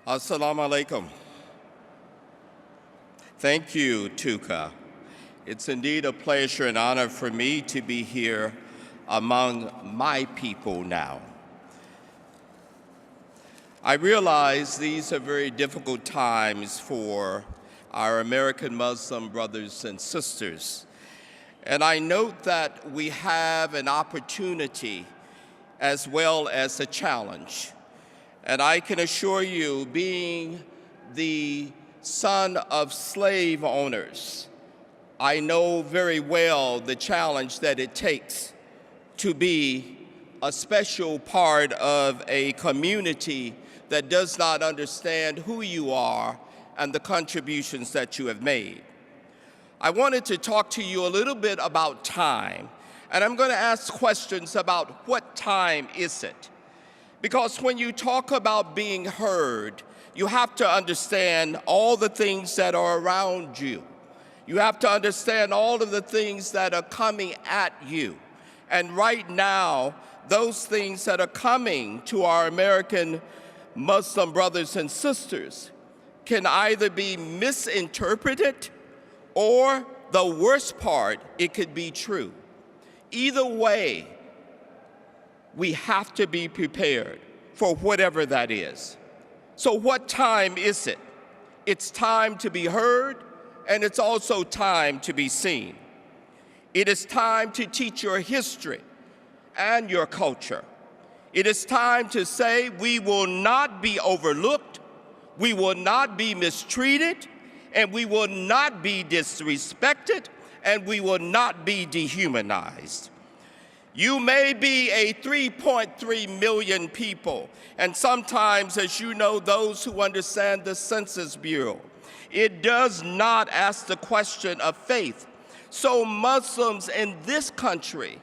Assalamu alaikum. Thank you, Tuka. It's indeed a pleasure and honor for me to be here among my people now. I realize these are very difficult times for our American Muslim brothers and sisters. And I note that we have an opportunity as well as a challenge. And I can assure you, being the son of slave owners, I know very well the challenge that it takes to be a special part of a community that does not understand who you are and the contributions that you have made. I wanted to talk to you a little bit about time, and I'm going to ask questions about what time is it? Because when you talk about being heard, you have to understand all the things that are around you. You have to understand all of the things that are coming at you. And right now, those things that are coming to our American Muslim brothers and sisters can either be misinterpreted or, the worst part, it could be true. Either way, we have to be prepared for whatever that is. So what time is it? It's time to be heard, and it's also time to be seen. It is time to teach your history and your culture. It is time to say we will not be overlooked, we will not be mistreated, and we will not be disrespected, and we will not be dehumanized. You may be a 3.3 million people, and sometimes, as you know, those who understand the Census Bureau, it does not ask the question of faith. So Muslims in this country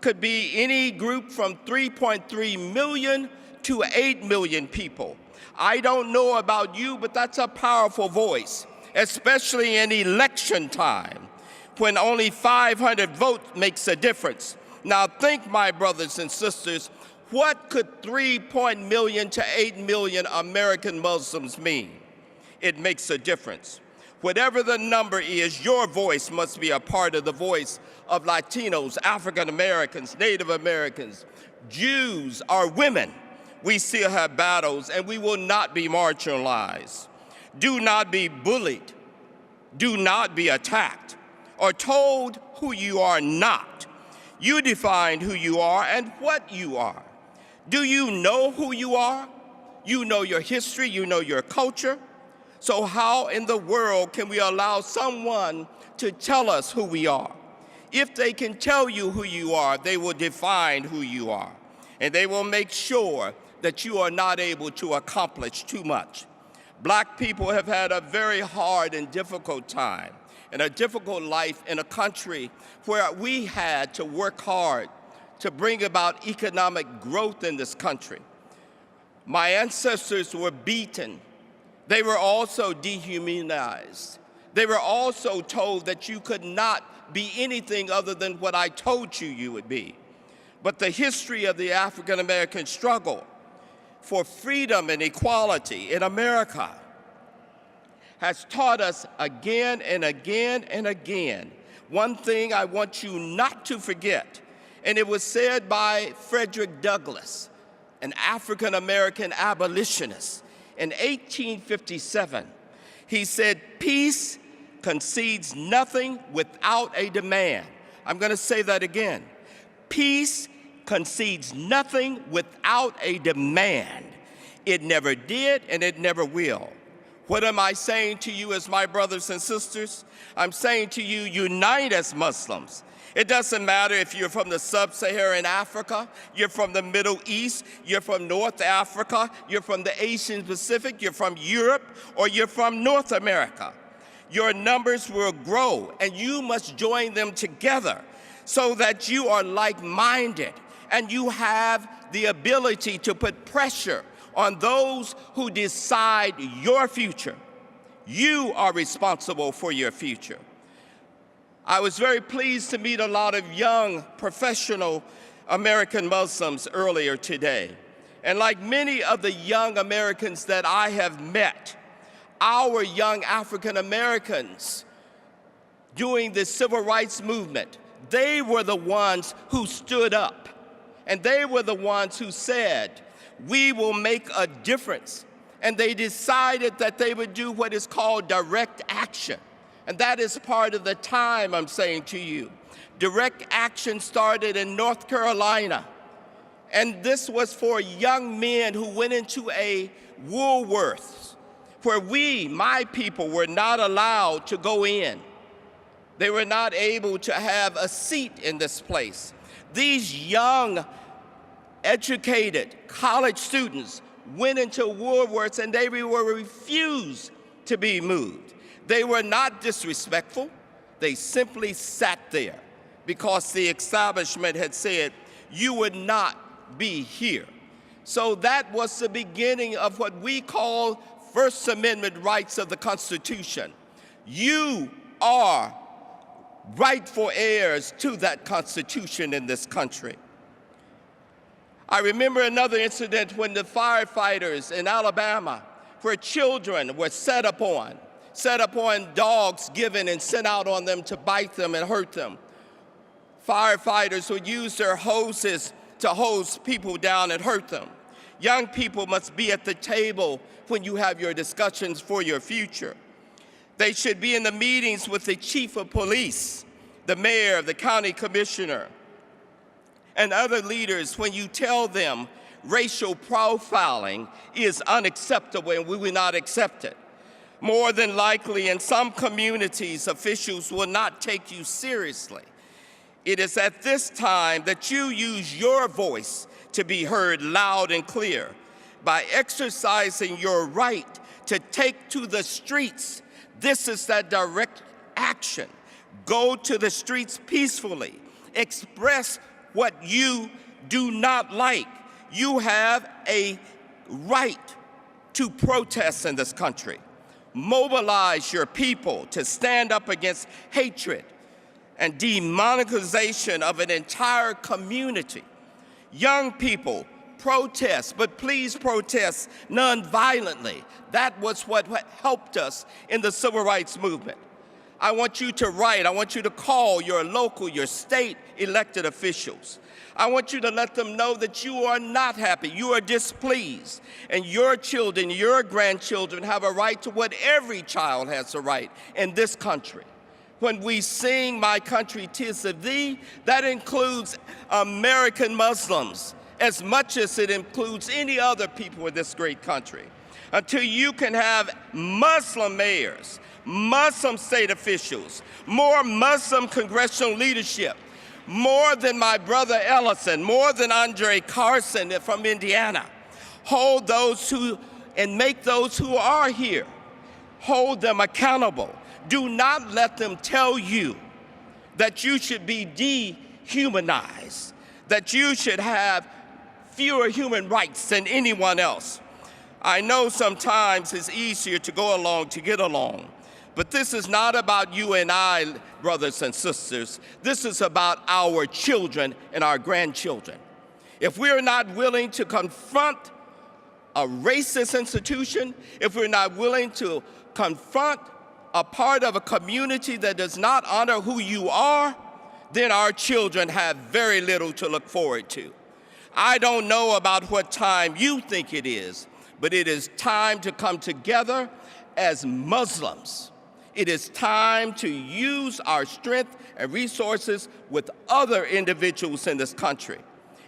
could be any group from 3.3 million to 8 million people. I don't know about you, but that's a powerful voice, especially in election time, when only 500 votes makes a difference. Now think, my brothers and sisters, what could 3 million to 8 million American Muslims mean? It makes a difference. Whatever the number is, your voice must be a part of the voice of Latinos, African Americans, Native Americans, Jews, or women. We still have battles, and we will not be marginalized. Do not be bullied. Do not be attacked or told who you are not. You define who you are and what you are. Do you know who you are? You know your history, you know your culture. So how in the world can we allow someone to tell us who we are? If they can tell you who you are, they will define who you are. And they will make sure that you are not able to accomplish too much. Black people have had a very hard and difficult time and a difficult life in a country where we had to work hard to bring about economic growth in this country. My ancestors were beaten. They were also dehumanized. They were also told that you could not be anything other than what I told you you would be. But the history of the African American struggle for freedom and equality in America has taught us again and again and again one thing I want you not to forget, and it was said by Frederick Douglass, an African American abolitionist, in 1857. He said, "Peace concedes nothing without a demand." I'm going to say that again. Peace concedes nothing without a demand. It never did, and it never will. What am I saying to you as my brothers and sisters? I'm saying to you, unite as Muslims. It doesn't matter if you're from the sub-Saharan Africa, you're from the Middle East, you're from North Africa, you're from the Asian Pacific, you're from Europe, or you're from North America. Your numbers will grow, and you must join them together so that you are like-minded and you have the ability to put pressure on those who decide your future. You are responsible for your future. I was very pleased to meet a lot of young professional American Muslims earlier today. And like many of the young Americans that I have met, our young African Americans during the civil rights movement, they were the ones who stood up. And they were the ones who said, we will make a difference. And they decided that they would do what is called direct action. And that is part of the time I'm saying to you. Direct action started in North Carolina. And this was for young men who went into a Woolworths, where we, my people, were not allowed to go in. They were not able to have a seat in this place. These young, educated college students went into Woolworths and they were refused to be moved. They were not disrespectful. They simply sat there because the establishment had said, you would not be here. So that was the beginning of what we call First Amendment rights of the Constitution. You are rightful heirs to that Constitution in this country. I remember another incident when the firefighters in Alabama, where children were set upon dogs given and sent out on them to bite them and hurt them. Firefighters would use their hoses to hose people down and hurt them. Young people must be at the table when you have your discussions for your future. They should be in the meetings with the chief of police, the mayor, the county commissioner, and other leaders when you tell them racial profiling is unacceptable and we will not accept it. More than likely, in some communities, officials will not take you seriously. It is at this time that you use your voice to be heard loud and clear by exercising your right to take to the streets. This is that direct action. Go to the streets peacefully. Express what you do not like. You have a right to protest in this country. Mobilize your people to stand up against hatred and demonization of an entire community. Young people, protest, but please protest nonviolently. That was what helped us in the civil rights movement. I want you to write, I want you to call your local, your state elected officials. I want you to let them know that you are not happy, you are displeased, and your children, your grandchildren have a right to what every child has a right in this country. When we sing My Country 'Tis of Thee, that includes American Muslims as much as it includes any other people in this great country. Until you can have Muslim mayors, Muslim state officials, more Muslim congressional leadership, more than my brother Ellison, more than Andre Carson from Indiana. Hold those who, and make those who are here, hold them accountable. Do not let them tell you that you should be dehumanized, that you should have fewer human rights than anyone else. I know sometimes it's easier to go along to get along, but this is not about you and I, brothers and sisters. This is about our children and our grandchildren. If we're not willing to confront a racist institution, if we're not willing to confront a part of a community that does not honor who you are, then our children have very little to look forward to. I don't know about what time you think it is, but it is time to come together as Muslims. It is time to use our strength and resources with other individuals in this country.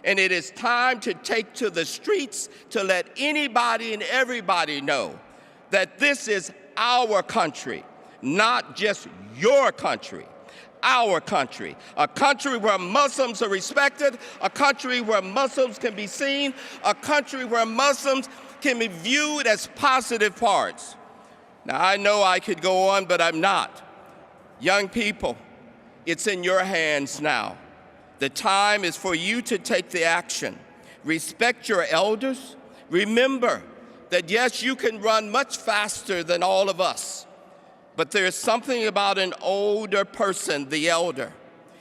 And it is time to take to the streets to let anybody and everybody know that this is our country, not just your country, our country. A country where Muslims are respected, a country where Muslims can be seen, a country where Muslims can be viewed as positive parts. Now, I know I could go on, but I'm not. Young people, it's in your hands now. The time is for you to take the action. Respect your elders. Remember that, yes, you can run much faster than all of us, but there's something about an older person, the elder.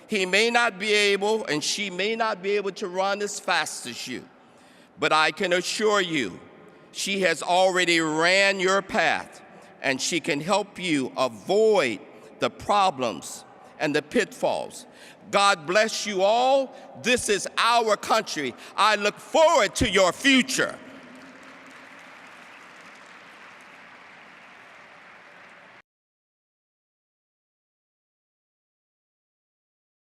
He may not be able, and she may not be able to run as fast as you, but I can assure you, she has already ran your path, and she can help you avoid the problems and the pitfalls. God bless you all. This is our country. I look forward to your future.